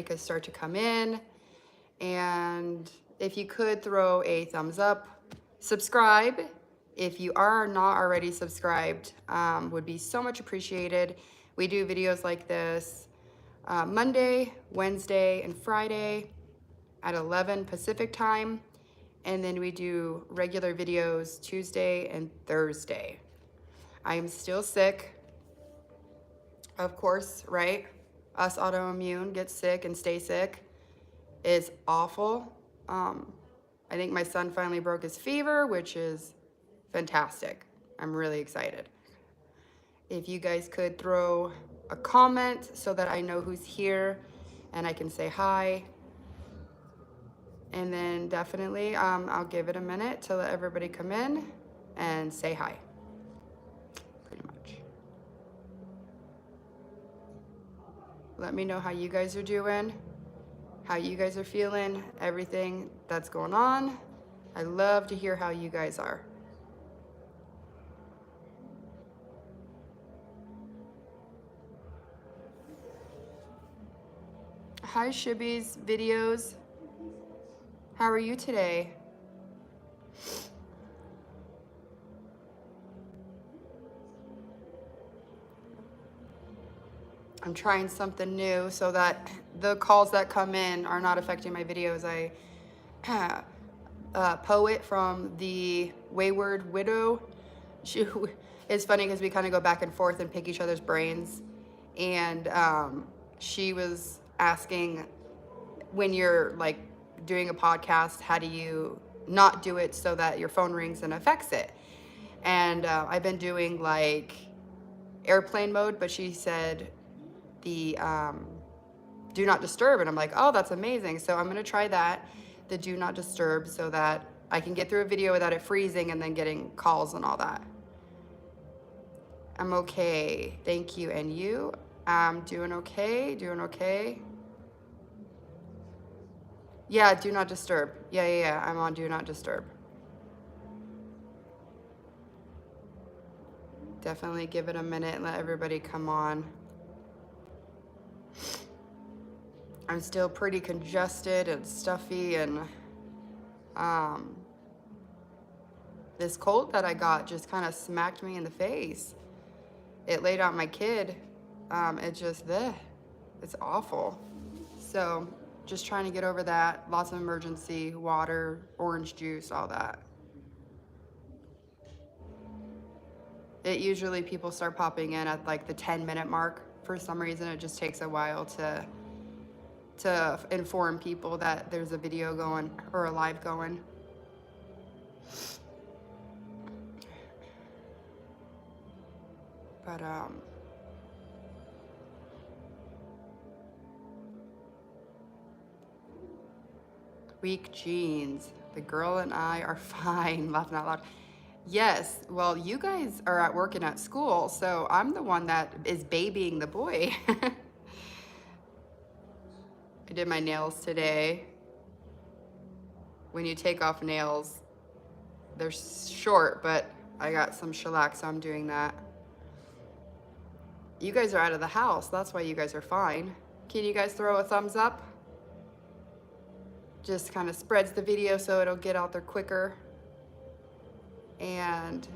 could start to come in. And if you could throw a thumbs up, subscribe. If you are not already subscribed, would be so much appreciated. We do videos like this Monday, Wednesday, and Friday at 11 Pacific time. And then we do regular videos Tuesday and Thursday. I am still sick, of course, right? Us autoimmune get sick and stay sick. It's awful. I think my son finally broke his fever, which is fantastic. I'm really excited. If you guys could throw a comment so that I know who's here and I can say hi. And then definitely I'll give it a minute to let everybody come in and say hi. Pretty much. Let me know how you guys are doing, how you guys are feeling, everything that's going on. I love to hear how you guys are. Hi, Shibby's videos. How are you today? I'm trying something new so that the calls that come in are not affecting my videos. Poet from the Wayward Widow. It's funny because we kind of go back and forth and pick each other's brains. And she was asking, when you're like doing a podcast, how do you not do it so that your phone rings and affects it? And I've been doing like airplane mode, but she said the do not disturb, and I'm like, oh, that's amazing. So I'm gonna try that, the do not disturb, so that I can get through a video without it freezing and then getting calls and all that. I'm okay, thank you. And you? I'm doing okay, doing okay. Yeah, do not disturb. Yeah, I'm on do not disturb. Definitely give it a minute and let everybody come on. I'm still pretty congested and stuffy, and this cold that I got just kind of smacked me in the face. It laid out my kid. It just, it's awful. So just trying to get over that. Lots of emergency water, orange juice, all that. It usually, people start popping in at like the 10-minute mark. For some reason, it just takes a while to inform people that there's a video going or a live going. But weak genes. The girl and I are fine. Laughing out loud. Yes, well, you guys are at work and at school, so I'm the one that is babying the boy. I did my nails today. When you take off nails, they're short, but I got some shellac, so I'm doing that. You guys are out of the house. That's why you guys are fine. Can you guys throw a thumbs up? Just kind of spreads the video so it'll get out there quicker. And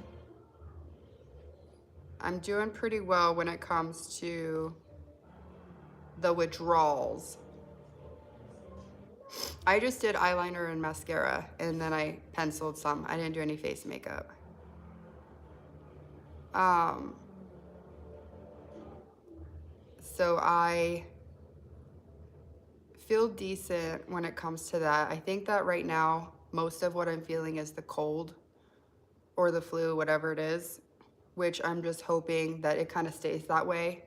I'm doing pretty well when it comes to the withdrawals. I just did eyeliner and mascara, and then I penciled some. I didn't do any face makeup. So I feel decent when it comes to that. I think that right now, most of what I'm feeling is the cold or the flu, whatever it is, which I'm just hoping that it kind of stays that way.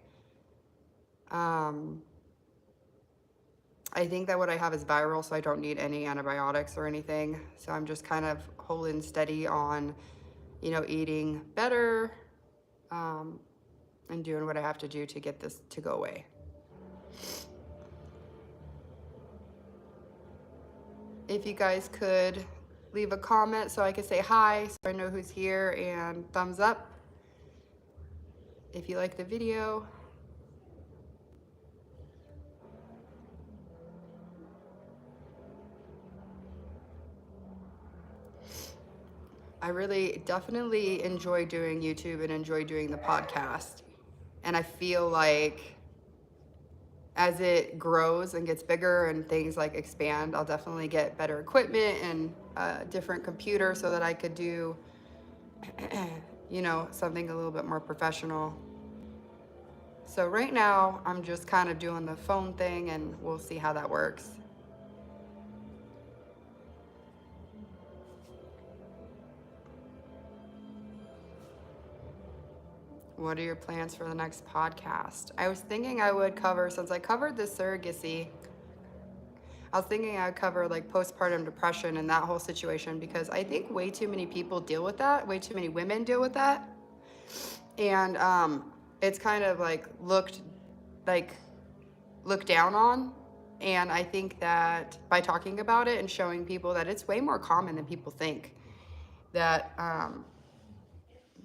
I think that what I have is viral, so I don't need any antibiotics or anything. So I'm just kind of holding steady on, you know, eating better, and doing what I have to do to get this to go away. If you guys could leave a comment so I could say hi, so I know who's here, and thumbs up if you like the video. I really definitely enjoy doing YouTube and enjoy doing the podcast. And I feel like as it grows and gets bigger and things like expand, I'll definitely get better equipment and a different computer so that I could do, something a little bit more professional. So right now, I'm just kind of doing the phone thing and we'll see how that works. What are your plans for the next podcast? I was thinking I would cover, since I covered the surrogacy, I was thinking I would cover like postpartum depression and that whole situation because I think way too many people deal with that. Way too many women deal with that. And it's kind of like looked down on. And I think that by talking about it and showing people that it's way more common than people think, that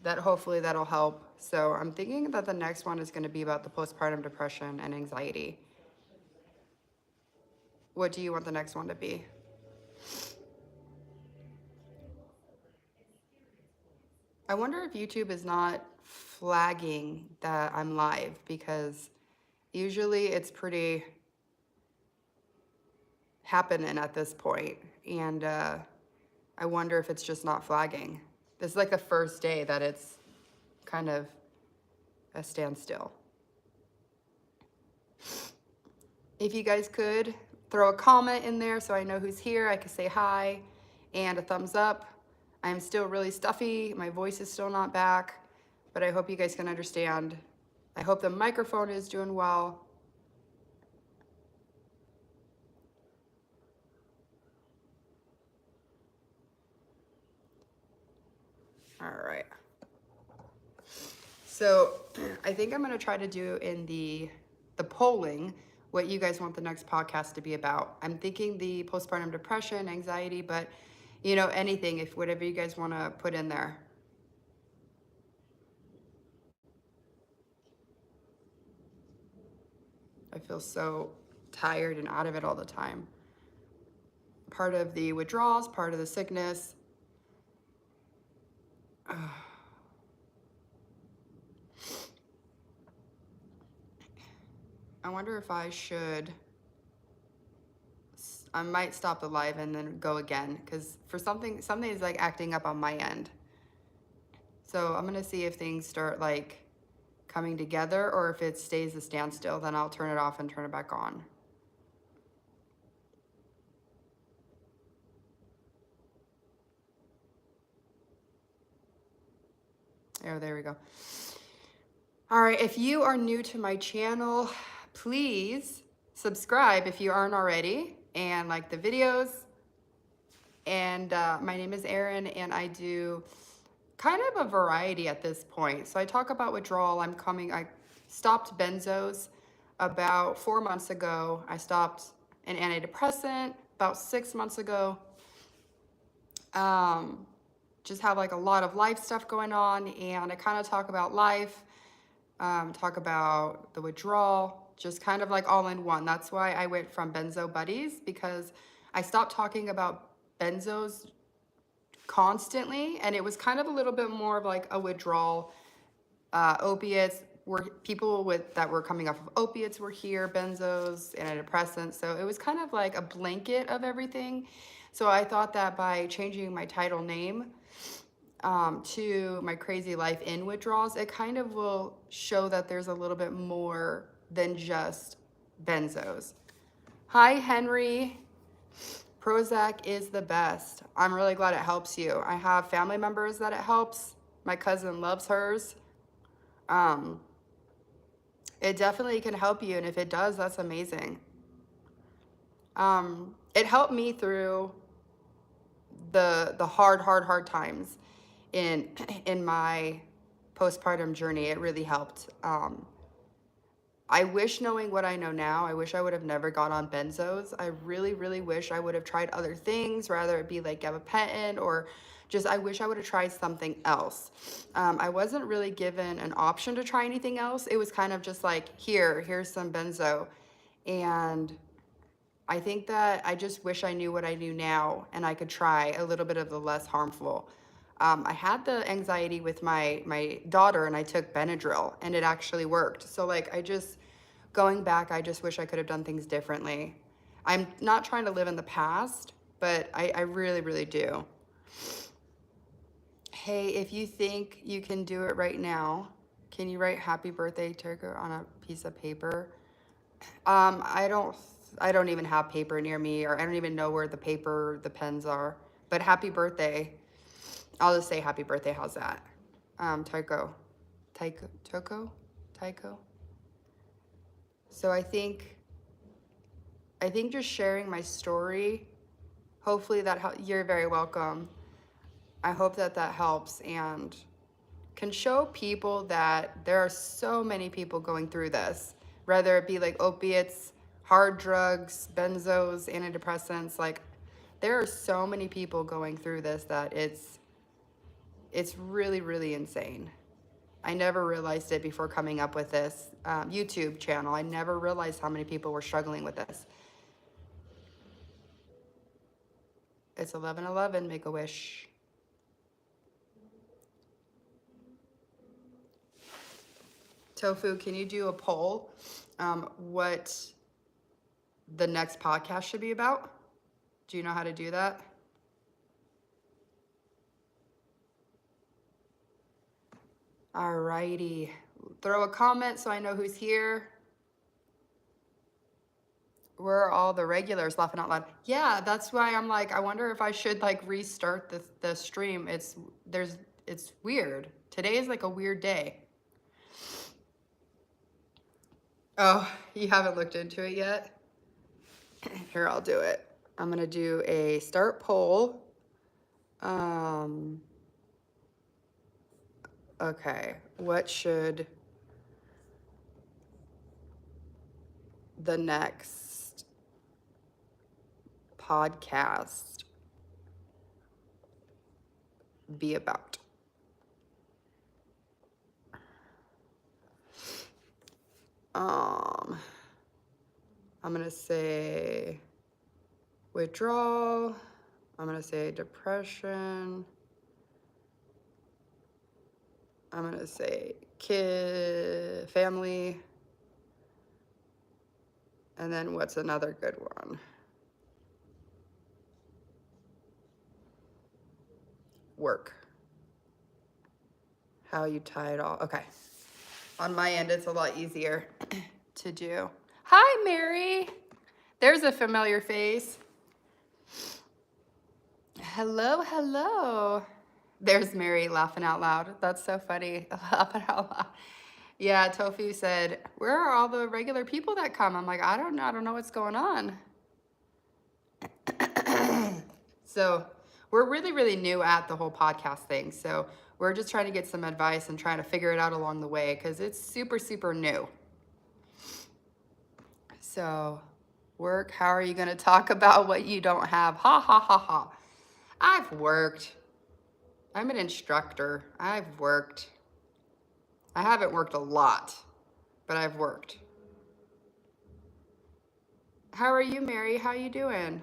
that hopefully that'll help. So I'm thinking that the next one is going to be about the postpartum depression and anxiety. What do you want the next one to be? I wonder if YouTube is not flagging that I'm live because usually it's pretty happening at this point, and I wonder if it's just not flagging. This is like the first day that it's kind of a standstill. If you guys could throw a comment in there so I know who's here, I could say hi, and a thumbs up. I'm still really stuffy. My voice is still not back, but I hope you guys can understand. I hope the microphone is doing well. All right. So I think I'm going to try to do in the polling what you guys want the next podcast to be about. I'm thinking the postpartum depression, anxiety, but anything, if whatever you guys want to put in there. I feel so tired and out of it all the time. Part of the withdrawals, part of the sickness. I wonder if I should. I might stop the live and then go again because for something is like acting up on my end. So I'm gonna see if things start like coming together or if it stays a standstill, then I'll turn it off and turn it back on. Oh, there we go. All right, if you are new to my channel, please subscribe if you aren't already and like the videos. And my name is Erin and I do kind of a variety at this point. So I talk about withdrawal. I stopped benzos about 4 months ago. I stopped an antidepressant about 6 months ago. Just have like a lot of life stuff going on, and I kind of talk about life, talk about the withdrawal, just kind of like all in one. That's why I went from benzo buddies, because I stopped talking about benzos constantly, and it was kind of a little bit more of like a withdrawal. Opiates were people that were coming off of opiates were here, benzos, antidepressants. So it was kind of like a blanket of everything. So I thought that by changing my title name to My Crazy Life in Withdrawals, it kind of will show that there's a little bit more than just benzos. Hi, Henry. Prozac is the best. I'm really glad it helps you. I have family members that it helps. My cousin loves hers. It definitely can help you, and if it does, that's amazing. It helped me through the hard times in my postpartum journey. It really helped. I wish, knowing what I know now, I wish I would have never got on benzos. I really, really wish I would have tried other things, rather it be like gabapentin or just, I wish I would have tried something else. I wasn't really given an option to try anything else. It was kind of just like, here's some benzo. And I think that I just wish I knew what I knew now and I could try a little bit of the less harmful. I had the anxiety with my daughter, and I took Benadryl, and it actually worked. So like, going back, I just wish I could have done things differently. I'm not trying to live in the past, but I really, really do. Hey, if you think you can do it right now, can you write happy birthday, Turco, on a piece of paper? Um, I don't, I don't even have paper near me, or I don't even know where the pens are. But happy birthday. I'll just say happy birthday. How's that? Tycho. Tycho? Toko? Tycho? So I think just sharing my story, hopefully you're very welcome. I hope that helps and can show people that there are so many people going through this, whether it be like opiates, hard drugs, benzos, antidepressants. Like, there are so many people going through this that it's really, really insane. I never realized it before coming up with this YouTube channel. I never realized how many people were struggling with this. It's 11:11. Make a wish. Tofu, can you do a poll? What the next podcast should be about? Do you know how to do that? Alrighty. Throw a comment so I know who's here. Where are all the regulars laughing out loud? Yeah, that's why I'm like, I wonder if I should like restart the stream. It's weird. Today is like a weird day. Oh, you haven't looked into it yet? Here, I'll do it. I'm gonna do a start poll. Okay, what should the next podcast be about? I'm gonna say withdrawal. I'm gonna say depression. I'm gonna say kid, family. And then what's another good one? Work. How you tie it all. Okay. On my end, it's a lot easier to do. Hi, Mary. There's a familiar face. Hello, hello. There's Mary laughing out loud. That's so funny. Laughing out loud. Yeah, Tofu said, where are all the regular people that come? I'm like, I don't know. I don't know what's going on. So we're really, really new at the whole podcast thing. So we're just trying to get some advice and trying to figure it out along the way because it's super, super new. So, work, how are you going to talk about what you don't have? Ha, ha, ha, ha. I've worked. I'm an instructor. I've worked. I haven't worked a lot, but I've worked. How are you, Mary? How you doing?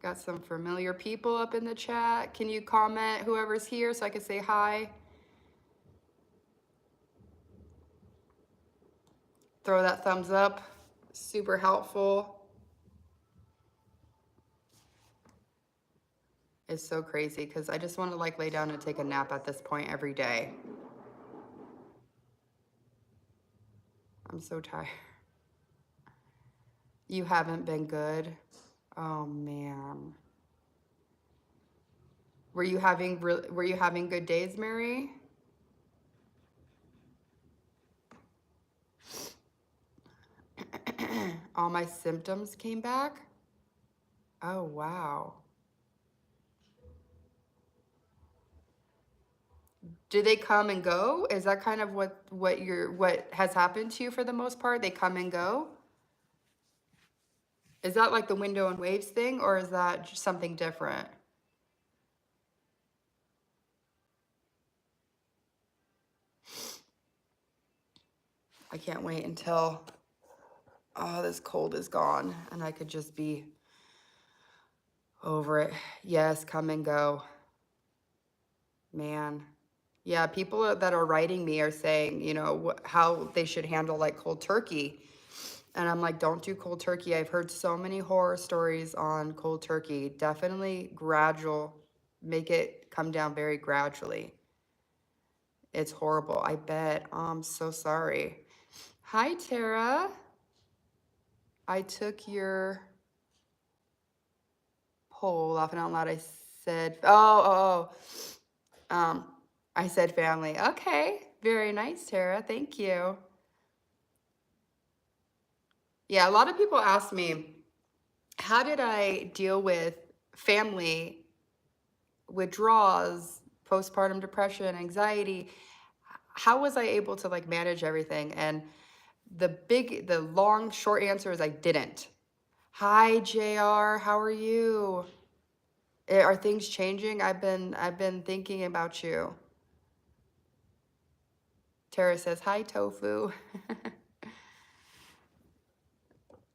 Got some familiar people up in the chat. Can you comment whoever's here so I can say hi? Throw that thumbs up. Super helpful. It's so crazy because I just want to like lay down and take a nap at this point every day. I'm so tired. You haven't been good. Oh man. Were you having good days, Mary? All my symptoms came back? Oh wow. Do they come and go? Is that kind of what has happened to you for the most part? They come and go? Is that like the window and waves thing, or is that just something different? I can't wait until this cold is gone and I could just be Over it. Yes, come and go. Man. Yeah, people that are writing me are saying, how they should handle like cold turkey. And I'm like, don't do cold turkey. I've heard so many horror stories on cold turkey. Definitely gradual. Make it come down very gradually. It's horrible. I bet. Oh, I'm so sorry. Hi, Tara. I took your poll, laughing out loud. I said, Um, I said family. Okay. Very nice, Tara. Thank you. Yeah, a lot of people ask me, how did I deal with family withdrawals, postpartum depression, anxiety? How was I able to like manage everything? And the long, short answer is I didn't. Hi, JR. How are you? Are things changing? I've been thinking about you. Tara says, hi, Tofu.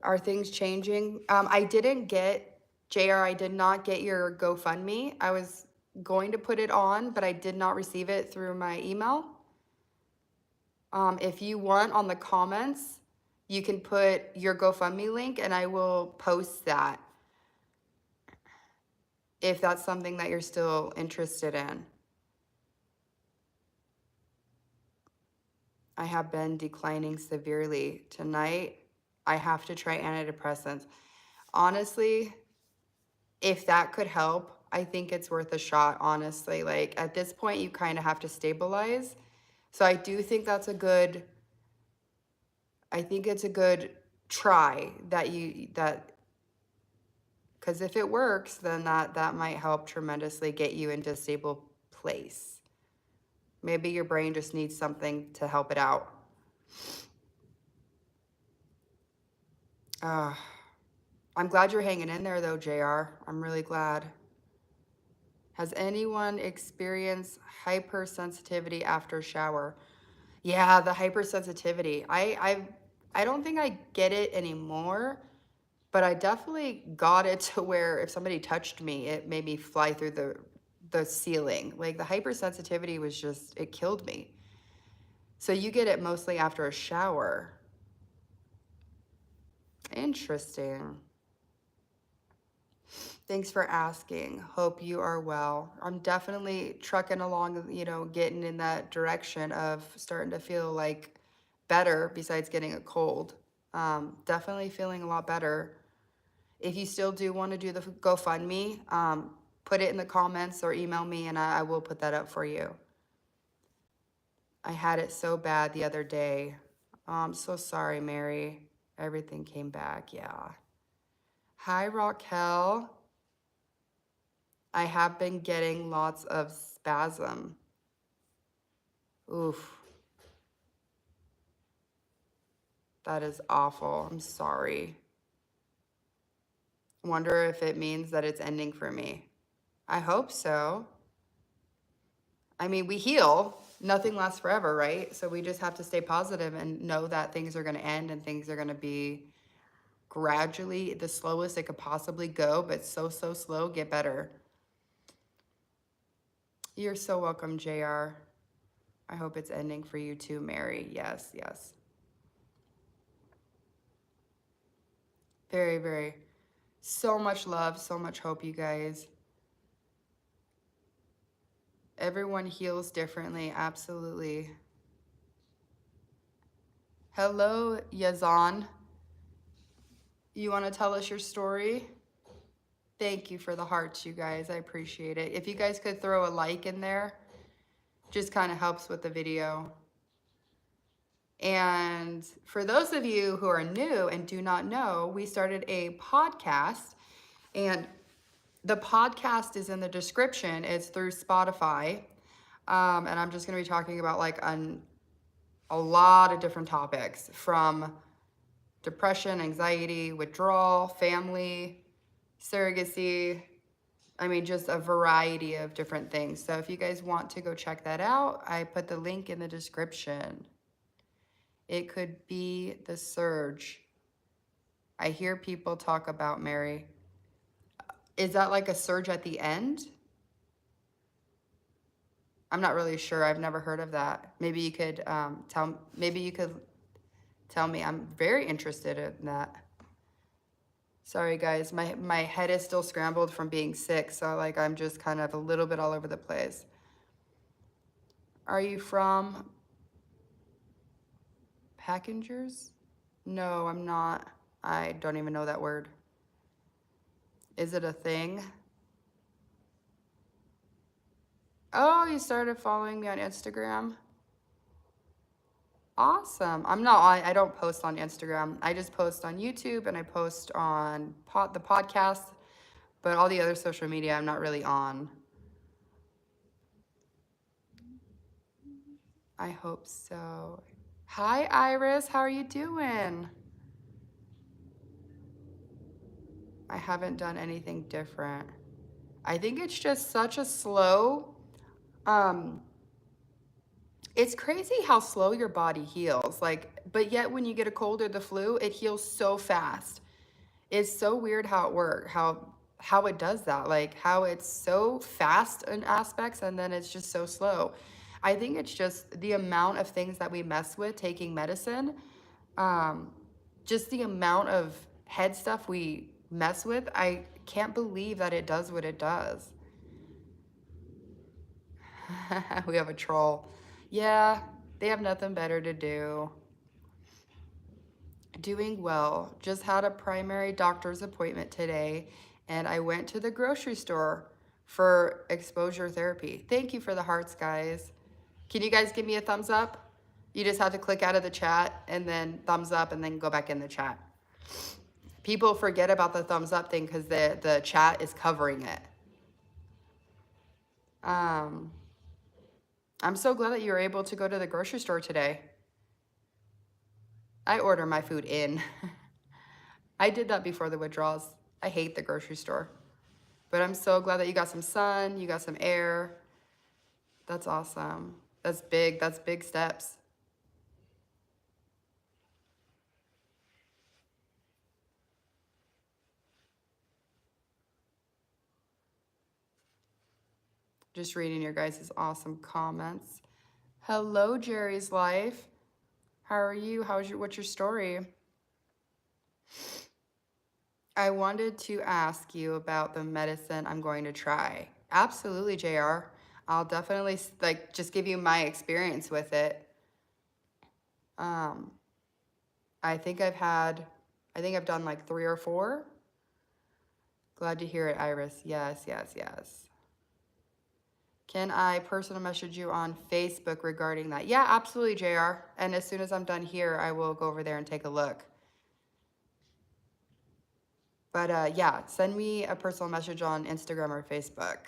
Are things changing? I didn't get, JR, I did not get your GoFundMe. I was going to put it on, but I did not receive it through my email. If you want on the comments, you can put your GoFundMe link and I will post that if that's something that you're still interested in. I have been declining severely. Tonight, I have to try antidepressants. Honestly, if that could help, I think it's worth a shot, honestly. Like at this point, you kind of have to stabilize. So I do think I think it's a good try because if it works, then that might help tremendously get you into a stable place. Maybe your brain just needs something to help it out. I'm glad you're hanging in there though, JR. I'm really glad. Has anyone experienced hypersensitivity after shower? Yeah, the hypersensitivity. I don't think I get it anymore, but I definitely got it to where if somebody touched me, it made me fly through the ceiling. Like the hypersensitivity was just, it killed me. So you get it mostly after a shower. Interesting. Thanks for asking. Hope you are well. I'm definitely trucking along, getting in that direction of starting to feel like better besides getting a cold. Definitely feeling a lot better. If you still do want to do the GoFundMe, put it in the comments or email me and I will put that up for you. I had it so bad the other day. I'm so sorry, Mary. Everything came back. Yeah. Hi, Raquel. I have been getting lots of spasm. Oof. That is awful. I'm sorry. Wonder if it means that it's ending for me. I hope so. I mean, we heal. Nothing lasts forever, right? So we just have to stay positive and know that things are going to end and things are going to be gradually the slowest it could possibly go, but so slow, get better. You're so welcome, JR. I hope it's ending for you too, Mary. Yes, yes. Very, very. So much love, so much hope, you guys. Everyone heals differently, absolutely. Hello, Yazan. You want to tell us your story? Thank you for the hearts, you guys. I appreciate it. If you guys could throw a like in there, just kind of helps with the video. And for those of you who are new and do not know, we started a podcast, and the podcast is in the description. It's through Spotify. And I'm just going to be talking about like a lot of different topics from depression, anxiety, withdrawal, family, surrogacy. I mean, just a variety of different things. So if you guys want to go check that out, I put the link in the description. It could be the surge. I hear people talk about Mary. Is that like a surge at the end? I'm not really sure. I've never heard of that. Maybe you could maybe you could tell me. I'm very interested in that. Sorry guys, my head is still scrambled from being sick, so like I'm just kind of a little bit all over the place. Are you from Packingers? No, I'm not. I don't even know that word. Is it a thing? Oh, you started following me on Instagram? Awesome. I don't post on Instagram. I just post on YouTube and I post on the podcast, but all the other social media I'm not really on. I hope so. Hi, Iris. How are you doing? I haven't done anything different. I think it's just such a slow, um, it's crazy how slow your body heals. Like, but yet when you get a cold or the flu, it heals so fast. It's so weird how it works, how it does that. Like how it's so fast in aspects and then it's just so slow. I think it's just the amount of things that we mess with taking medicine. Um, just the amount of head stuff we mess with. I can't believe that it does what it does. We have a troll. Yeah, they have nothing better to do. Doing well. Just had a primary doctor's appointment today, and I went to the grocery store for exposure therapy. Thank you for the hearts, guys. Can you guys give me a thumbs up? You just have to click out of the chat and then thumbs up and then go back in the chat. People forget about the thumbs up thing because the chat is covering it. I'm so glad that you were able to go to the grocery store today. I order my food in. I did that before the withdrawals. I hate the grocery store. But I'm so glad that you got some sun, you got some air. That's awesome. That's big. That's big steps. Just reading your guys' awesome comments. Hello, Jerry's Life. How are you? What's your story? I wanted to ask you about the medicine I'm going to try. Absolutely, JR. I'll definitely like just give you my experience with it. Um, I think I've done like 3 or 4. Glad to hear it, Iris. Yes, yes, yes. Can I personal message you on Facebook regarding that? Yeah, absolutely, JR. And as soon as I'm done here, I will go over there and take a look. But yeah, send me a personal message on Instagram or Facebook.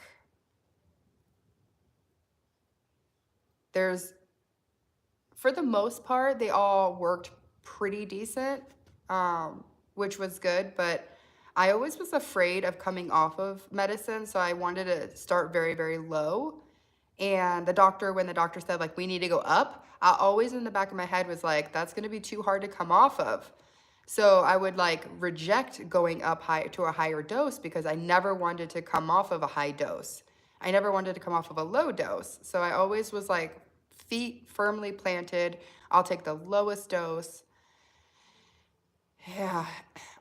For the most part, they all worked pretty decent, which was good. But I always was afraid of coming off of medicine, so I wanted to start very, very low. And when the doctor said, like, we need to go up, I always in the back of my head was like, that's going to be too hard to come off of. So I would like reject going up high to a higher dose because I never wanted to come off of a high dose. I never wanted to come off of a low dose. So I always was like feet firmly planted. I'll take the lowest dose. Yeah,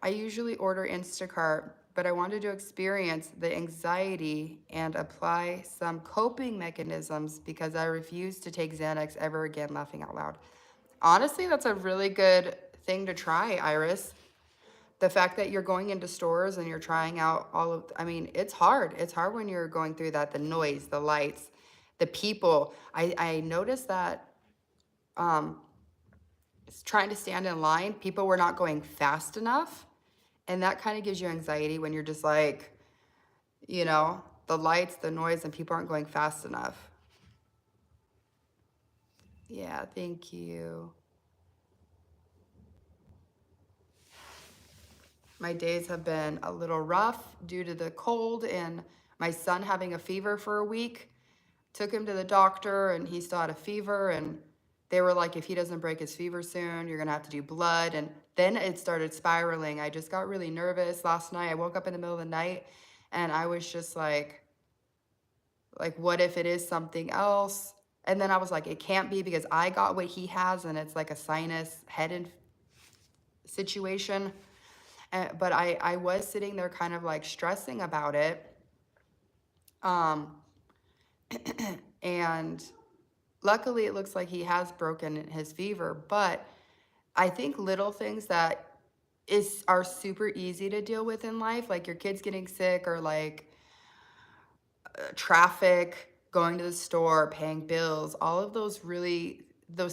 I usually order Instacart, but I wanted to experience the anxiety and apply some coping mechanisms because I refuse to take Xanax ever again, laughing out loud. Honestly, that's a really good thing to try, Iris. The fact that you're going into stores and you're trying out I mean, it's hard. It's hard when you're going through that, the noise, the lights, the people. I noticed that um, trying to stand in line, people were not going fast enough. And that kind of gives you anxiety when you're just like, the lights, the noise, and people aren't going fast enough. Yeah, thank you. My days have been a little rough due to the cold and my son having a fever for a week. Took him to the doctor and he still had a fever, and they were like, if he doesn't break his fever soon, you're gonna have to do blood. And then it started spiraling. I just got really nervous last night. I woke up in the middle of the night And I was just like, what if it is something else? And then I was like, it can't be because I got what he has and it's like a sinus situation. But I was sitting there kind of like stressing about it. Um, and luckily it looks like he has broken his fever, but I think little things that are super easy to deal with in life, like your kids getting sick or like traffic, going to the store, paying bills, all of those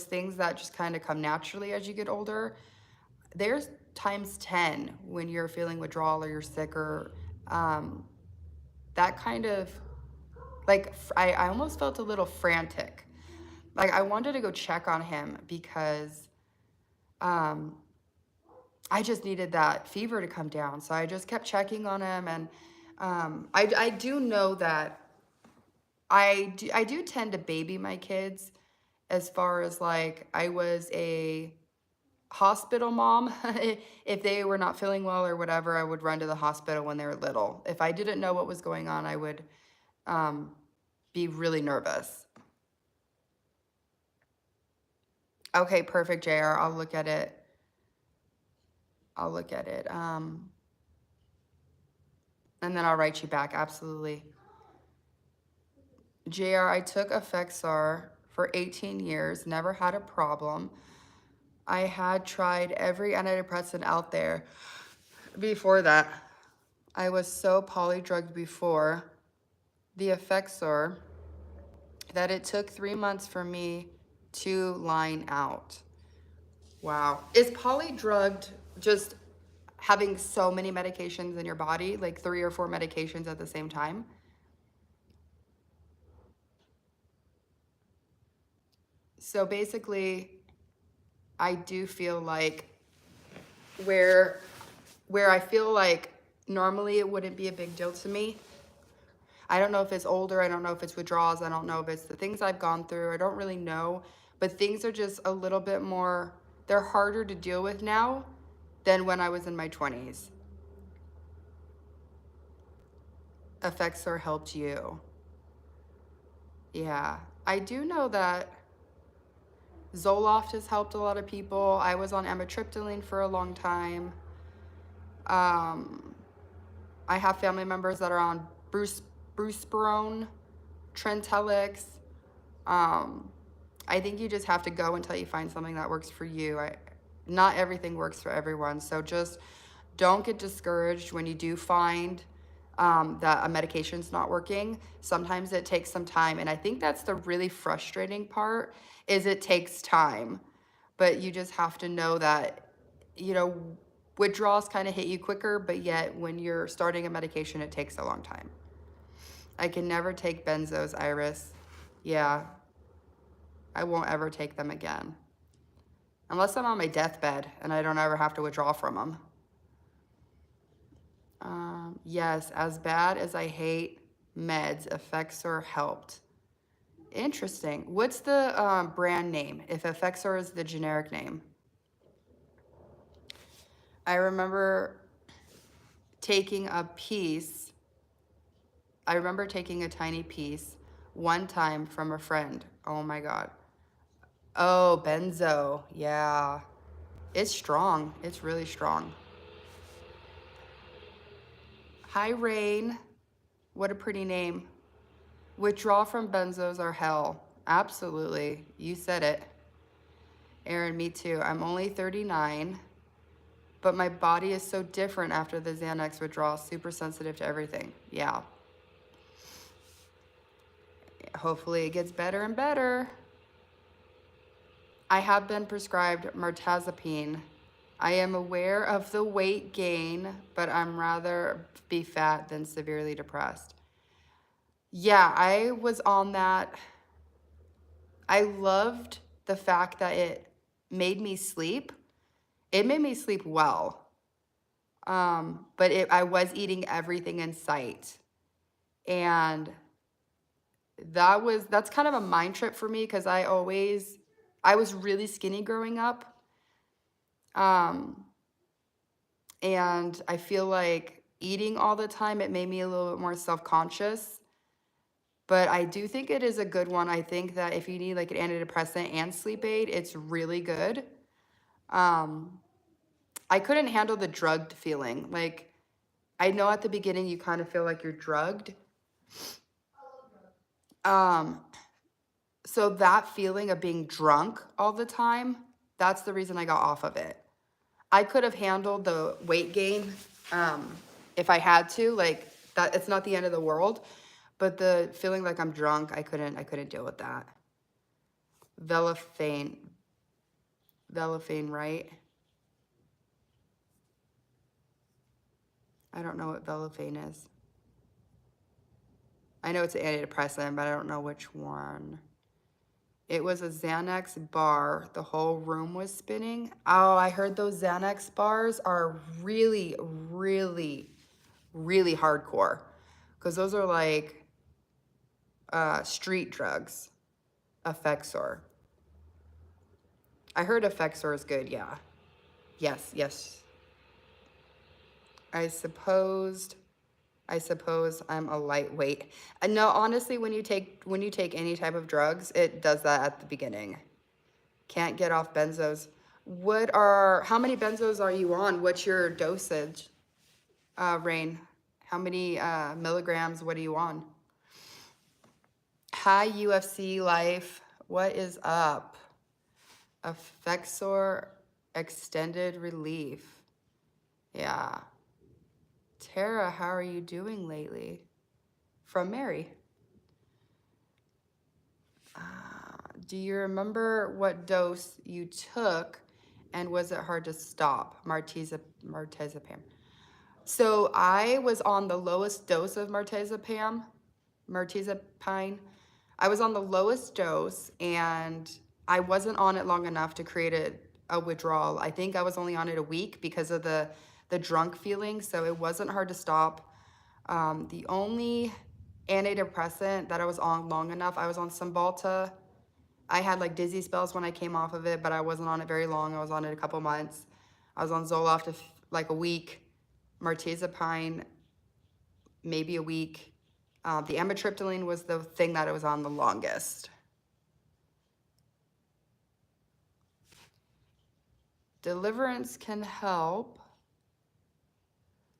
things that just kind of come naturally as you get older. There's times 10 when you're feeling withdrawal or you're sick or um, that kind of like I almost felt a little frantic. Like I wanted to go check on him because um, I just needed that fever to come down. So I just kept checking on him. And I do know that I do tend to baby my kids as far as like I was a hospital mom. If they were not feeling well or whatever, I would run to the hospital when they were little. If I didn't know what was going on, I would um, be really nervous. Okay, perfect, JR. I'll look at it. I'll look at it. And then I'll write you back. Absolutely. JR, I took Effexor for 18 years, never had a problem. I had tried every antidepressant out there before that. I was so polydrugged before the Effexor that it took 3 months for me to line out. Wow. Is polydrugged just having so many medications in your body, like 3 or 4 medications at the same time? So basically, I do feel like where I feel like normally it wouldn't be a big deal to me. I don't know if it's older, I don't know if it's withdrawals, I don't know if it's the things I've gone through, I don't really know, but things are just a little bit more, they're harder to deal with now than when I was in my 20s. Effexor helped you. Yeah. I do know that Zoloft has helped a lot of people. I was on amitriptyline for a long time. I have family members that are on Bruceberone, Trintellix. I think you just have to go until you find something that works for you. Not everything works for everyone, so just don't get discouraged when you do find that a medication's not working. Sometimes it takes some time, and I think that's the really frustrating part is it takes time. But you just have to know that, you know, withdrawals kind of hit you quicker, but yet when you're starting a medication, it takes a long time. I can never take benzos, Iris. Yeah, I won't ever take them again. Unless I'm on my deathbed and I don't ever have to withdraw from them. Yes, as bad as I hate meds, Effexor helped. Interesting. What's the brand name, if Effexor is the generic name? I remember taking a piece. I remember taking a tiny piece one time from a friend. Oh my God. Oh, benzo. Yeah. It's strong. It's really strong. Hi, Rain. What a pretty name. Withdrawal from benzos are hell. Absolutely. You said it. Aaron, me too. I'm only 39, but my body is so different after the Xanax withdrawal. Super sensitive to everything. Yeah. Hopefully it gets better and better. I have been prescribed mirtazapine. I am aware of the weight gain, but I'm rather be fat than severely depressed. Yeah, I was on that. I loved the fact that it made me sleep. It made me sleep well. But I was eating everything in sight. And that's kind of a mind trip for me because I was really skinny growing up. And I feel like, eating all the time, it made me a little bit more self-conscious. But I do think it is a good one. I think that if you need like an antidepressant and sleep aid, it's really good. Um, I couldn't handle the drugged feeling. Like, I know at the beginning you kind of feel like you're drugged. Um, so that feeling of being drunk all the time, that's the reason I got off of it. I could have handled the weight gain if I had to. Like that, it's not the end of the world. But the feeling like I'm drunk, I couldn't deal with that. Velafane, Velafane, right? I don't know what Velafane is. I know it's an antidepressant, but I don't know which one. It was a Xanax bar. The whole room was spinning. Oh, I heard those Xanax bars are really, really, really hardcore. Because those are like street drugs. Effexor. I heard Effexor is good, yeah. Yes, yes. I supposed I'm a lightweight. No, honestly, when you take any type of drugs, it does that at the beginning. Can't get off benzos. How many benzos are you on? What's your dosage, Rain? How many milligrams? What are you on? Hi, UFC life. What is up? Effexor extended relief. Yeah. Tara, how are you doing lately? From Mary. Do you remember what dose you took and was it hard to stop? Martezapam. So I was on the lowest dose of martezapine. I was on the lowest dose and I wasn't on it long enough to create a withdrawal. I think I was only on it a week because of the drunk feeling, so it wasn't hard to stop. The only antidepressant that I was on long enough, I was on Cymbalta. I had like dizzy spells when I came off of it, but I wasn't on it very long. I was on it a couple months. I was on Zoloft like a week, Martezapine maybe a week. The amitriptyline was the thing that I was on the longest. Deliverance can help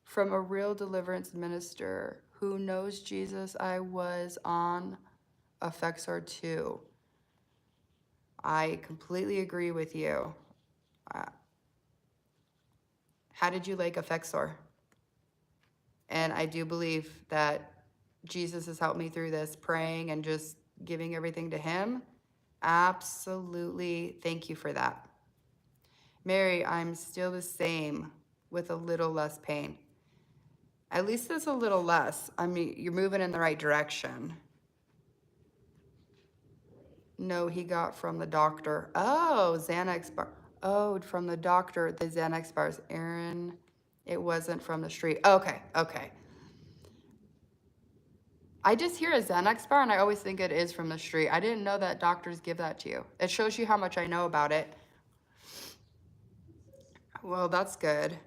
from a real deliverance minister who knows Jesus. I was on Effexor too. I completely agree with you. How did you like Effexor? And I do believe that Jesus has helped me through this, praying and just giving everything to him. Absolutely. Thank you for that. Mary, I'm still the same with a little less pain. At least it's a little less. I mean, you're moving in the right direction. No, he got from the doctor. Oh, Xanax bar. Oh, from the doctor, the Xanax bars. Aaron, it wasn't from the street. Okay, okay. I just hear a Xanax bar and I always think it is from the street. I didn't know that doctors give that to you. It shows you how much I know about it. Well, that's good.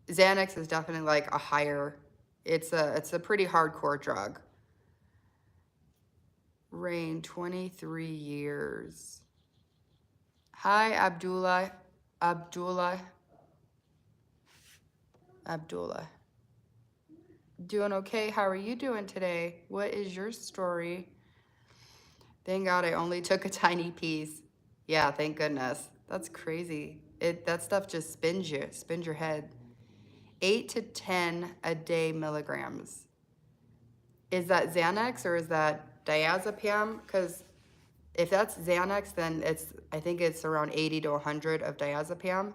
Xanax is definitely like a higher, it's a pretty hardcore drug. Rain, 23 years. Hi, Abdullah. Doing okay? How are you doing today? What is your story? Thank God I only took a tiny piece. Yeah, thank goodness. That's crazy. That stuff just spins your head. 8 to 10 a day milligrams. Is that Xanax or is that diazepam? Because if that's Xanax, then I think it's around 80 to 100 of diazepam.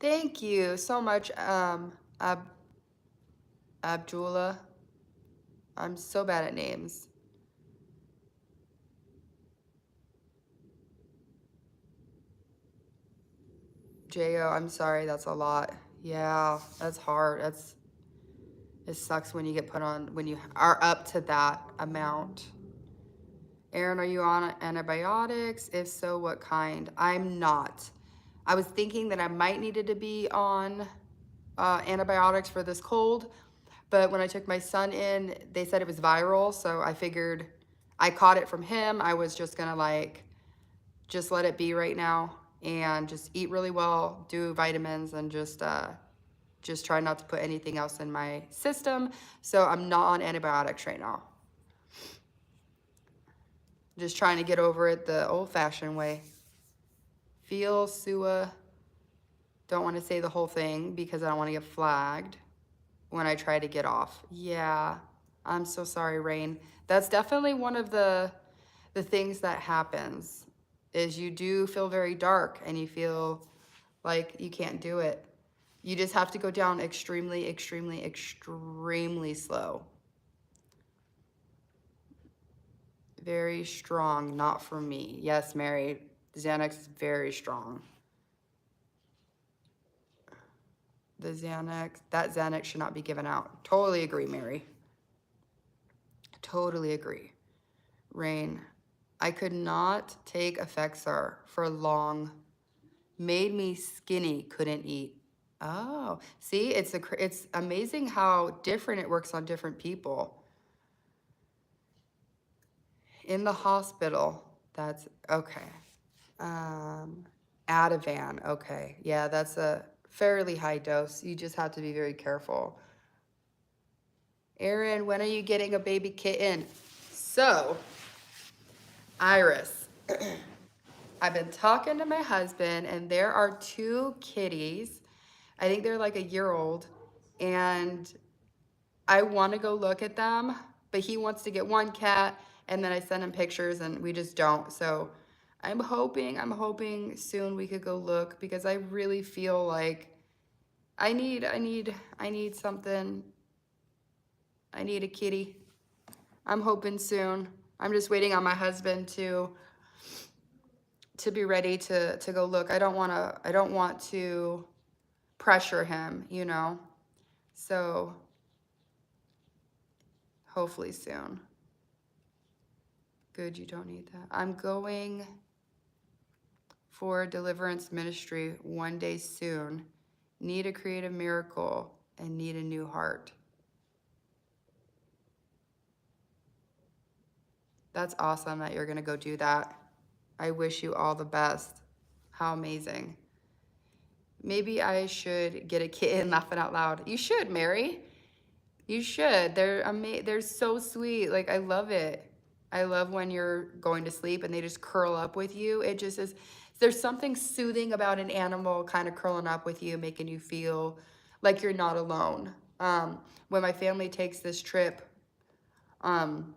Thank you so much, Abdullah. I'm so bad at names. J.O., I'm sorry, that's a lot. Yeah, that's hard. It sucks when you get put on, when you are up to that amount. Aaron, are you on antibiotics? If so, what kind? I'm not. I was thinking that I might needed to be on antibiotics for this cold, but when I took my son in, they said it was viral, so I figured I caught it from him. I was just gonna like, just let it be right now and just eat really well, do vitamins, and just try not to put anything else in my system. So I'm not on antibiotics right now. Just trying to get over it the old-fashioned way. Feel Sua. Don't want to say the whole thing because I don't want to get flagged when I try to get off. Yeah, I'm so sorry, Rain. That's definitely one of the things that happens is you do feel very dark and you feel like you can't do it. You just have to go down extremely, extremely, extremely slow. Very strong, not for me. Yes, Mary, Xanax is very strong. The Xanax, that Xanax should not be given out. Totally agree, Mary. Totally agree. Rain, I could not take Effexor for long. Made me skinny, couldn't eat. Oh, see, it's amazing how different it works on different people. In the hospital, that's okay. Ativan, okay. Yeah, that's a fairly high dose. You just have to be very careful. Erin, when are you getting a baby kitten? So, Iris, I've been talking to my husband, and there are 2 kitties. I think they're like a year old, and I want to go look at them, but he wants to get 1 cat, and then I send him pictures, and we just don't. So I'm hoping soon we could go look because I really feel like I need something. I need a kitty. I'm hoping soon. I'm just waiting on my husband to be ready to go look. I don't want to pressure him, you know. So hopefully soon. Good, you don't need that. I'm going for deliverance ministry one day soon. Need a creative miracle and need a new heart. That's awesome that you're going to go do that. I wish you all the best. How amazing. Maybe I should get a kitten. Laughing out loud. You should, Mary. You should. They're so sweet. Like, I love it. I love when you're going to sleep and they just curl up with you. It just is. There's something soothing about an animal kind of curling up with you, making you feel like you're not alone. When my family takes this trip, I'm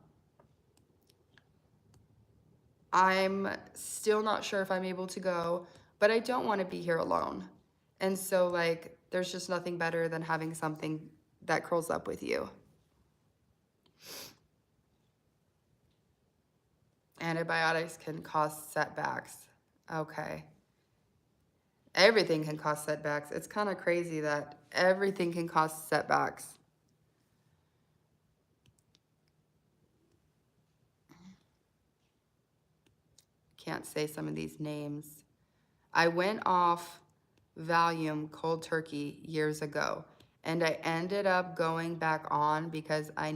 still not sure if I'm able to go, but I don't want to be here alone. And so, like, there's just nothing better than having something that curls up with you. Antibiotics can cause setbacks. Okay. Everything can cause setbacks. It's kind of crazy that everything can cause setbacks. Can't say some of these names. I went off Valium cold turkey years ago, and I ended up going back on because I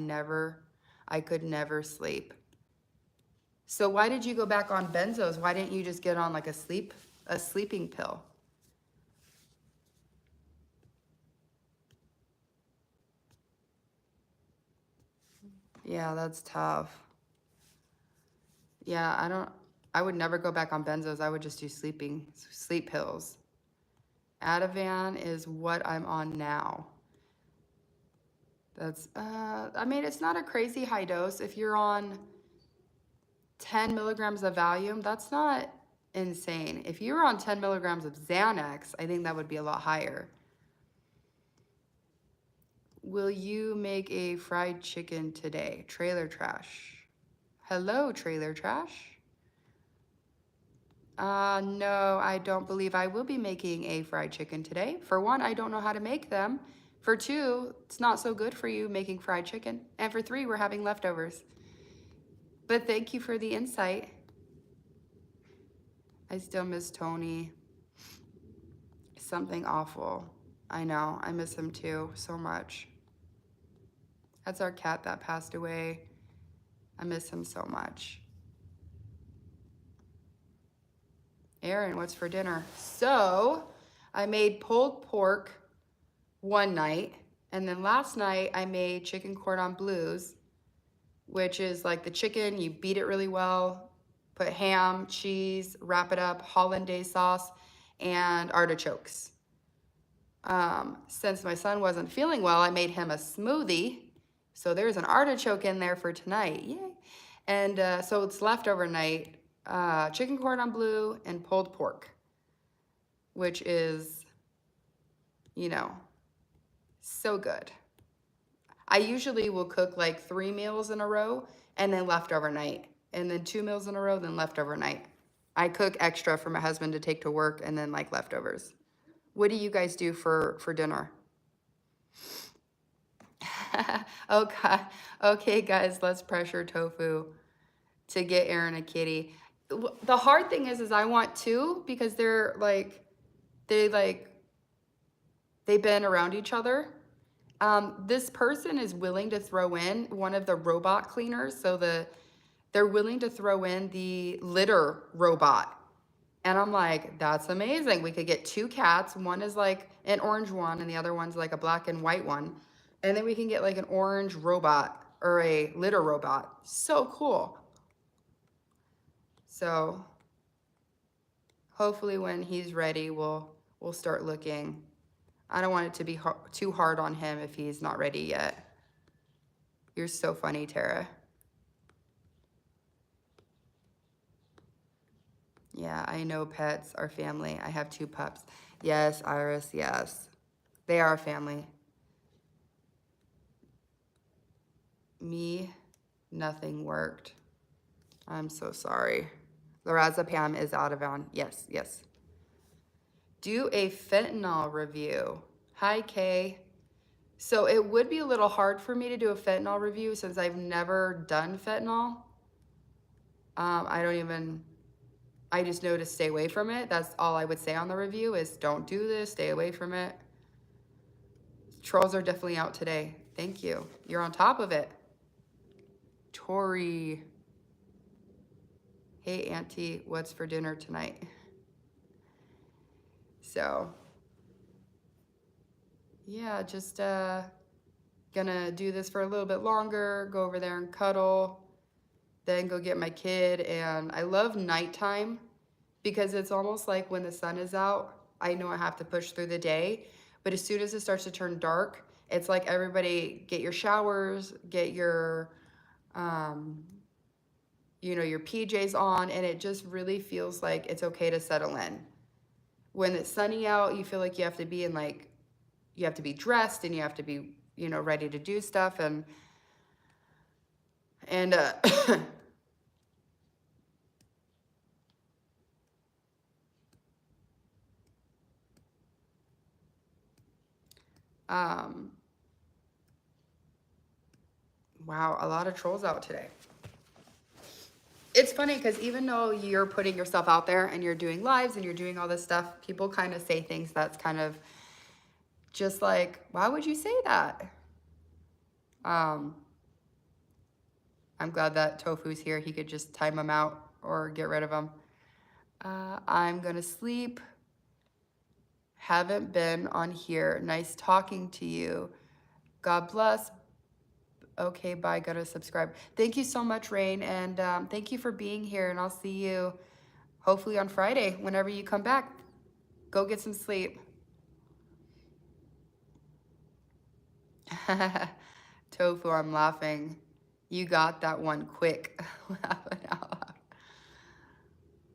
could never sleep. So why did you go back on benzos? Why didn't you just get on like a sleeping pill? Yeah, that's tough. Yeah, I would never go back on benzos. I would just do sleep pills. Ativan is what I'm on now. That's, I mean, it's not a crazy high dose. If you're on 10 milligrams of Valium, that's not insane. If you were on 10 milligrams of Xanax, I think that would be a lot higher. Will you make a fried chicken today? Trailer Trash. Hello, Trailer Trash. No, I don't believe I will be making a fried chicken today. For one, I don't know how to make them. For two, it's not so good for you making fried chicken. And for three, we're having leftovers. But thank you for the insight. I still miss Tony. Something awful. I know. I miss him too so much. That's our cat that passed away. I miss him so much. Aaron, what's for dinner? So, I made pulled pork one night, and then last night I made chicken cordon bleus, which is like the chicken, you beat it really well, put ham, cheese, wrap it up, hollandaise sauce, and artichokes. Since my son wasn't feeling well, I made him a smoothie. So there's an artichoke in there for tonight. Yay. And so it's leftover night, chicken cordon bleu and pulled pork, which is, you know, so good. I usually will cook like 3 meals in a row and then left overnight, and then 2 meals in a row, then left overnight. I cook extra for my husband to take to work and then like leftovers. What do you guys do for dinner? Okay, okay, guys, let's pressure Tofu to get Aaron a kitty. The hard thing is I want 2 because they've been around each other. This person is willing to throw in one of the robot cleaners, so they're willing to throw in the litter robot. And I'm like, that's amazing. We could get 2 cats. One is like an orange one and the other one's like a black and white one. And then we can get like an orange robot or a litter robot. So cool. So hopefully when he's ready, we'll start looking. I don't want it to be too hard on him if he's not ready yet. You're so funny, Tara. Yeah, I know pets are family. I have 2 pups. Yes, Iris, yes. They are family. Me, nothing worked. I'm so sorry. Lorazepam is out of on. Yes, yes. Do a fentanyl review. Hi, Kay. So it would be a little hard for me to do a fentanyl review since I've never done fentanyl. I just know to stay away from it. That's all I would say on the review is don't do this, stay away from it. Trolls are definitely out today. Thank you. You're on top of it. Tori. Hey, Auntie, what's for dinner tonight? So, yeah, just gonna do this for a little bit longer, go over there and cuddle, then go get my kid. And I love nighttime because it's almost like when the sun is out, I know I have to push through the day. But as soon as it starts to turn dark, it's like everybody get your showers, get your, your PJs on, and it just really feels like it's okay to settle in. When it's sunny out, you feel like you have to be you have to be dressed and you have to be, ready to do stuff and wow, a lot of trolls out today. It's funny because even though you're putting yourself out there and you're doing lives and you're doing all this stuff, people kind of say things that's kind of just like, why would you say that? I'm glad that Tofu's here. He could just time him out or get rid of him. I'm gonna sleep. Haven't been on here. Nice talking to you. God bless. Okay, bye. Gotta subscribe. Thank you so much, Rain, and thank you for being here. And I'll see you hopefully on Friday whenever you come back. Go get some sleep. Tofu, I'm laughing. You got that one quick. Laughing out loud.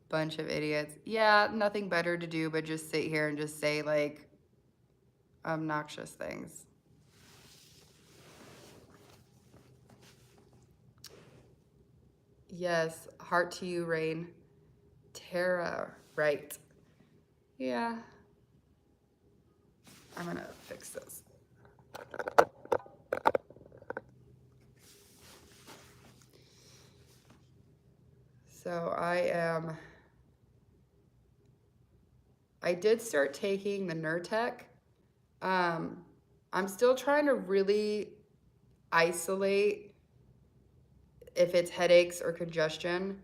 Bunch of idiots. Yeah, nothing better to do but just sit here and just say like obnoxious things. Yes, heart to you, Rain. Tara, right. Yeah. I'm gonna fix this. So I did start taking the Nurtec. I'm still trying to really isolate if it's headaches or congestion.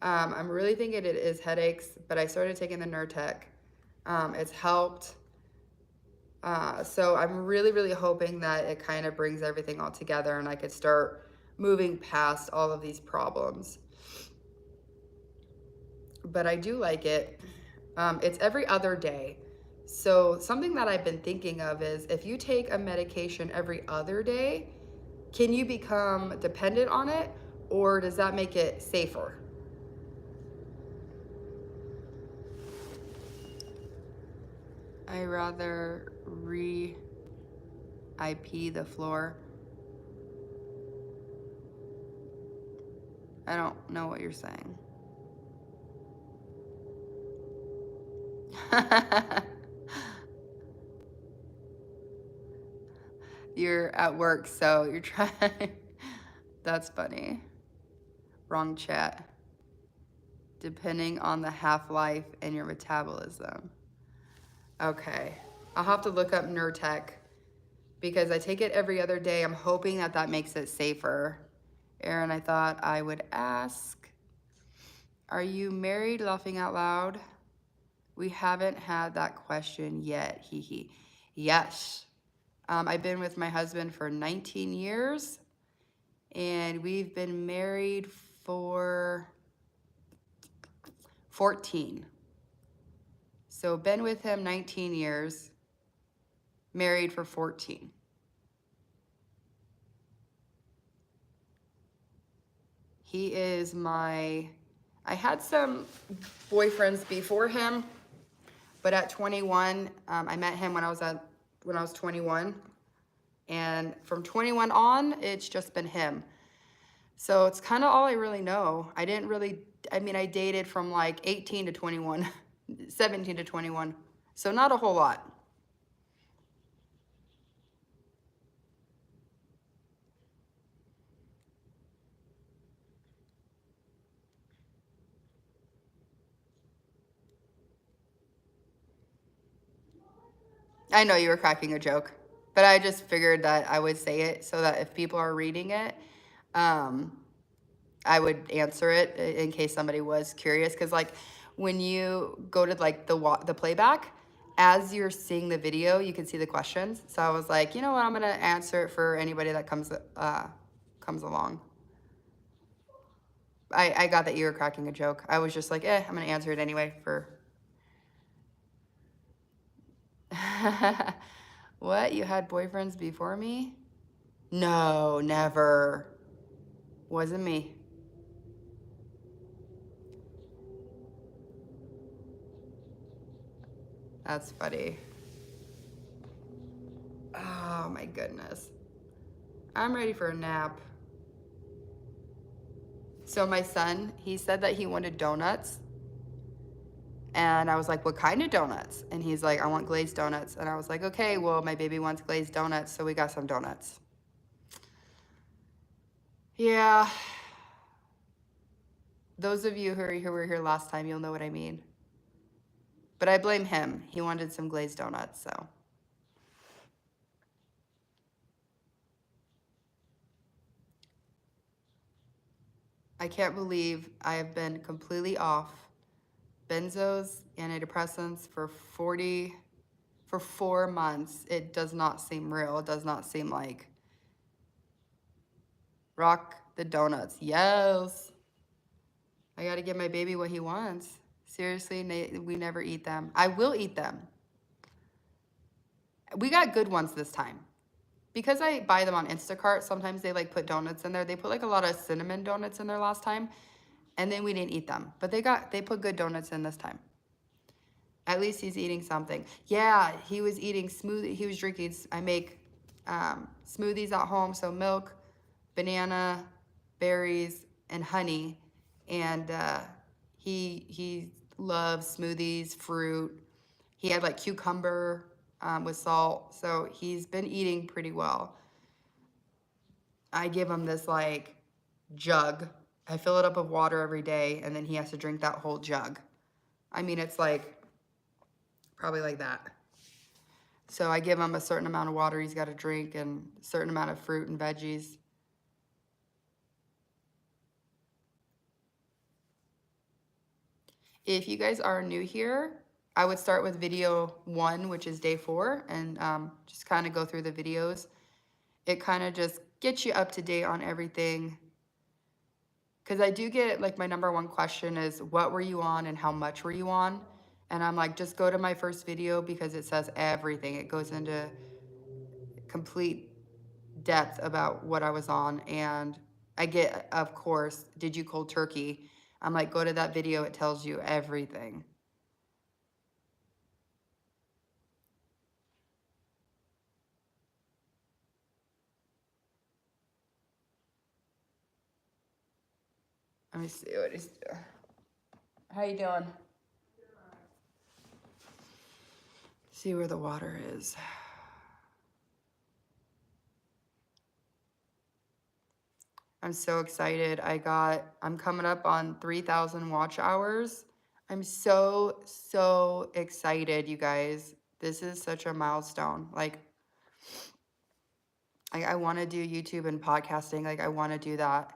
I'm really thinking it is headaches, but I started taking the Nurtec. It's helped. So I'm really, really hoping that it kind of brings everything all together and I could start moving past all of these problems. But I do like it. It's every other day. So something that I've been thinking of is if you take a medication every other day, can you become dependent on it, or does that make it safer? I rather IP the floor. I don't know what you're saying. You're at work, so you're trying. That's funny. Wrong chat. Depending on the half-life and your metabolism. Okay. I'll have to look up Nurtec because I take it every other day. I'm hoping that that makes it safer. Aaron, I thought I would ask, are you married, laughing out loud? We haven't had that question yet, hee hee. Yes. I've been with my husband for 19 years, and we've been married for 14. So been with him 19 years, married for 14. He is I had some boyfriends before him, but at 21, I met him when I was 21. And from 21 on, it's just been him. So it's kind of all I really know. I dated from like 18 to 21, 17 to 21. So not a whole lot. I know you were cracking a joke, but I just figured that I would say it so that if people are reading it, I would answer it in case somebody was curious. Because like when you go to like the playback, as you're seeing the video, you can see the questions. So I was like, you know what, I'm gonna answer it for anybody that comes along. I got that you were cracking a joke. I was just like, I'm gonna answer it anyway for. What? You had boyfriends before me? No, never. Wasn't me. That's funny. Oh my goodness. I'm ready for a nap. So my son, he said that he wanted donuts. And I was like, what kind of donuts? And he's like, I want glazed donuts. And I was like, okay, well, my baby wants glazed donuts, so we got some donuts. Yeah. Those of you who were here last time, you'll know what I mean. But I blame him. He wanted some glazed donuts, so. I can't believe I have been completely off benzos, antidepressants for 4 months. It does not seem real. It does not seem like. Rock the donuts. Yes. I got to give my baby what he wants. Seriously, we never eat them. I will eat them. We got good ones this time. Because I buy them on Instacart, sometimes they like put donuts in there. They put like a lot of cinnamon donuts in there last time, and then we didn't eat them. But they put good donuts in this time. At least he's eating something. Yeah, he was eating smoothie. He was drinking. I make smoothies at home, so milk, banana, berries, and honey. And he loves smoothies, fruit. He had like cucumber with salt, so he's been eating pretty well. I give him this like jug I fill it up with water every day, and then he has to drink that whole jug. I mean, it's like probably like that. So I give him a certain amount of water he's got to drink and a certain amount of fruit and veggies. If you guys are new here, I would start with video 1, which is day 4, and just kind of go through the videos. It kind of just gets you up to date on everything. Because I do get, like, my number 1 question is, what were you on and how much were you on? And I'm like, just go to my first video because it says everything. It goes into complete depth about what I was on. And I get, of course, did you cold turkey? I'm like, go to that video. It tells you everything. Let me see what he's doing. How you doing? See where the water is. I'm so excited. I'm coming up on 3,000 watch hours. I'm so excited, you guys. This is such a milestone. Like, I want to do YouTube and podcasting. Like, I want to do that.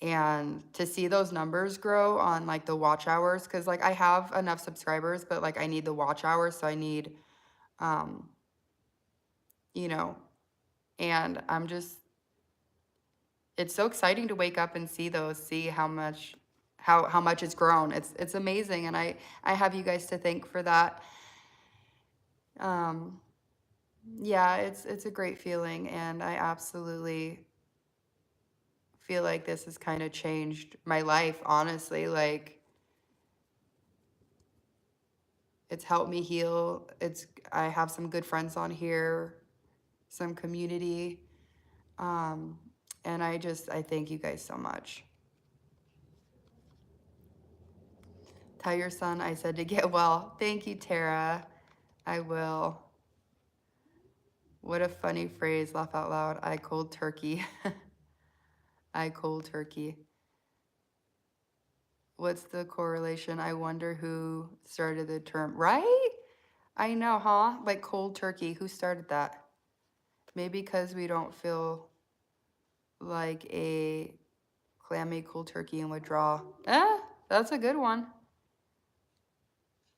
And to see those numbers grow on, like, the watch hours, because, like, I have enough subscribers, but, like, I need the watch hours. So I need, you know, and it's so exciting to wake up and see how much it's grown. It's amazing, and I have you guys to thank for that. Yeah, it's a great feeling, and I absolutely feel like this has kind of changed my life, honestly. Like, it's helped me heal. I have some good friends on here, some community, and I thank you guys so much. Tell your son I said to get well. Thank you, Tara. I will. What a funny phrase, laugh out loud. I cold turkey. I cold turkey. What's the correlation? I wonder who started the term, right? I know, huh? Like cold turkey. Who started that? Maybe because we don't feel like a clammy cold turkey and withdraw. That's a good one.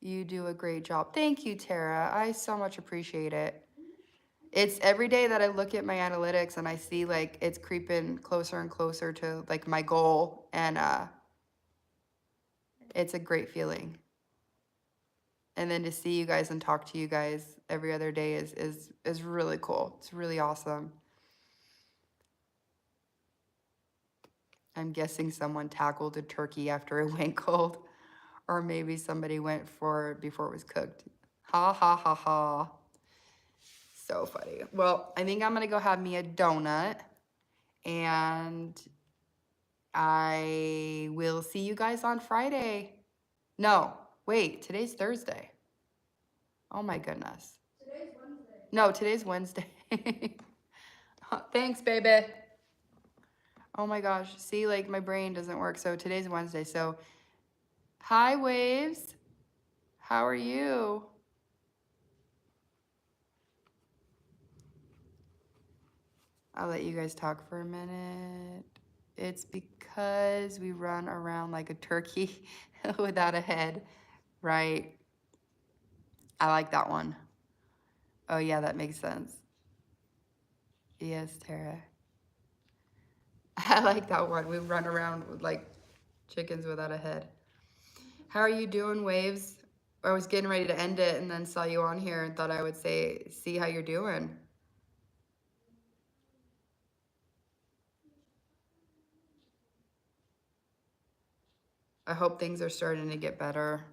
You do a great job. Thank you, Tara. I so much appreciate it. It's every day that I look at my analytics and I see, like, it's creeping closer and closer to, like, my goal, and it's a great feeling. And then to see you guys and talk to you guys every other day is really cool. It's really awesome. I'm guessing someone tackled a turkey after it went cold, or maybe somebody went for it before it was cooked. Ha ha ha ha. So funny. Well, I think I'm gonna go have me a donut, and I will see you guys on Friday. No, wait, today's Thursday. Oh my goodness. Today's Wednesday. No, today's Wednesday. Thanks, baby. Oh my gosh. See, like, my brain doesn't work. So today's Wednesday. So, hi, Waves. How are you? I'll let you guys talk for a minute. It's because we run around like a turkey without a head, right? I like that one. Oh, yeah, that makes sense. Yes, Tara. I like that one. We run around with, like, chickens without a head. How are you doing, Waves? I was getting ready to end it and then saw you on here and thought I would see how you're doing. I hope things are starting to get better.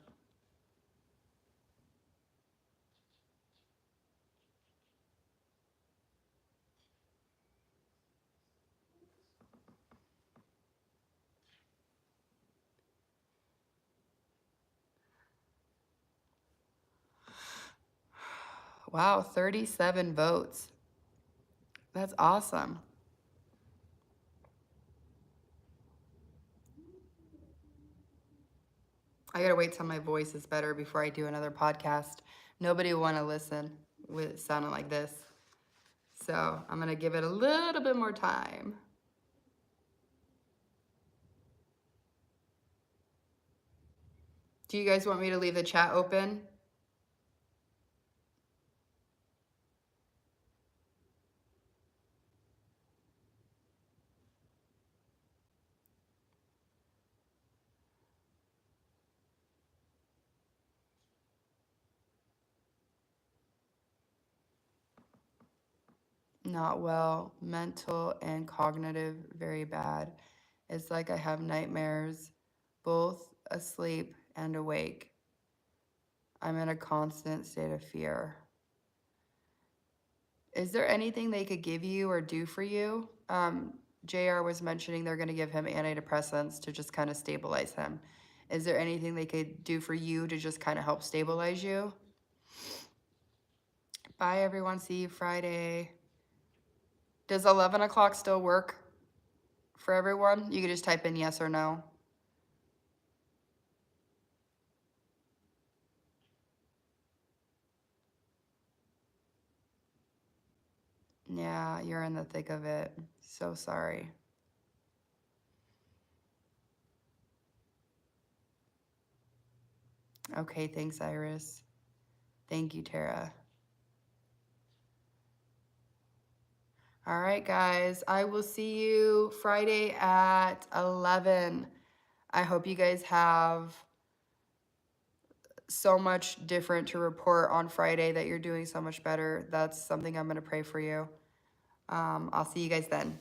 Wow, 37 votes. That's awesome. I gotta wait till my voice is better before I do another podcast. Nobody will want to listen with it sounding like this. So I'm gonna give it a little bit more time. Do you guys want me to leave the chat open? Not well, mental and cognitive, very bad. It's like I have nightmares, both asleep and awake. I'm in a constant state of fear. Is there anything they could give you or do for you? JR was mentioning they're going to give him antidepressants to just kind of stabilize him. Is there anything they could do for you to just kind of help stabilize you? Bye, everyone. See you Friday. Does 11 o'clock still work for everyone? You can just type in yes or no. Yeah, you're in the thick of it. So sorry. Okay, thanks, Iris. Thank you, Tara. All right, guys. I will see you Friday at 11. I hope you guys have so much different to report on Friday, that you're doing so much better. That's something I'm going to pray for you. I'll see you guys then.